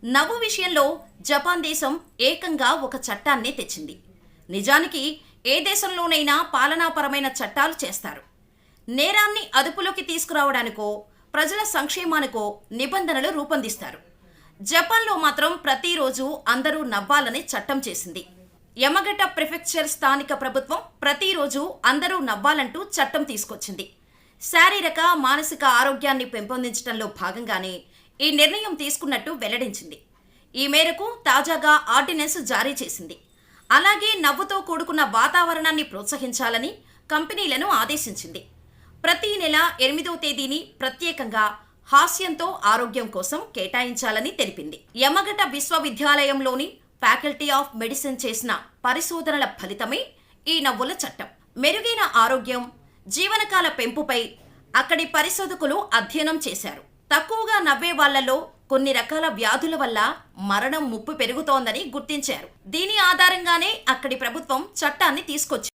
నవ్వు విషయంలో జపాన్ దేశం ఏకంగా ఒక చట్టాన్నే తెచ్చింది. నిజానికి ఏ దేశంలోనైనా పాలనాపరమైన చట్టాలు చేస్తారు. నేరాన్ని అదుపులోకి తీసుకురావడానికో ప్రజల సంక్షేమానికో నిబంధనలు రూపొందిస్తారు. జపాన్లో మాత్రం ప్రతిరోజు అందరూ నవ్వాలని చట్టం చేసింది. యమగట ప్రిఫెక్చర్ స్థానిక ప్రభుత్వం ప్రతిరోజు అందరూ నవ్వాలంటూ చట్టం తీసుకొచ్చింది. శారీరక మానసిక ఆరోగ్యాన్ని పెంపొందించడంలో భాగంగానే ఈ నిర్ణయం తీసుకున్నట్టు వెల్లడించింది. ఈ మేరకు తాజాగా ఆర్డినెన్స్ జారీ చేసింది. అలాగే నవ్వుతో కూడుకున్న వాతావరణాన్ని ప్రోత్సహించాలని కంపెనీలను ఆదేశించింది. ప్రతి నెల 8వ తేదీని ప్రత్యేకంగా హాస్యంతో ఆరోగ్యం కోసం కేటాయించాలని తెలిపింది. యమగట విశ్వవిద్యాలయంలోని ఫ్యాకల్టీ ఆఫ్ మెడిసిన్ చేసిన పరిశోధనల ఫలితమే ఈ నవ్వుల చట్టం. మెరుగైన ఆరోగ్యం, జీవనకాల పెంపుపై అక్కడి పరిశోధకులు అధ్యయనం చేశారు. తక్కువగా నవ్వే వాళ్లలో కొన్ని రకాల వ్యాధుల వల్ల మరణం ముప్పు పెరుగుతోందని గుర్తించారు. దీని ఆధారంగానే అక్కడి ప్రభుత్వం చట్టాన్ని తీసుకొచ్చింది.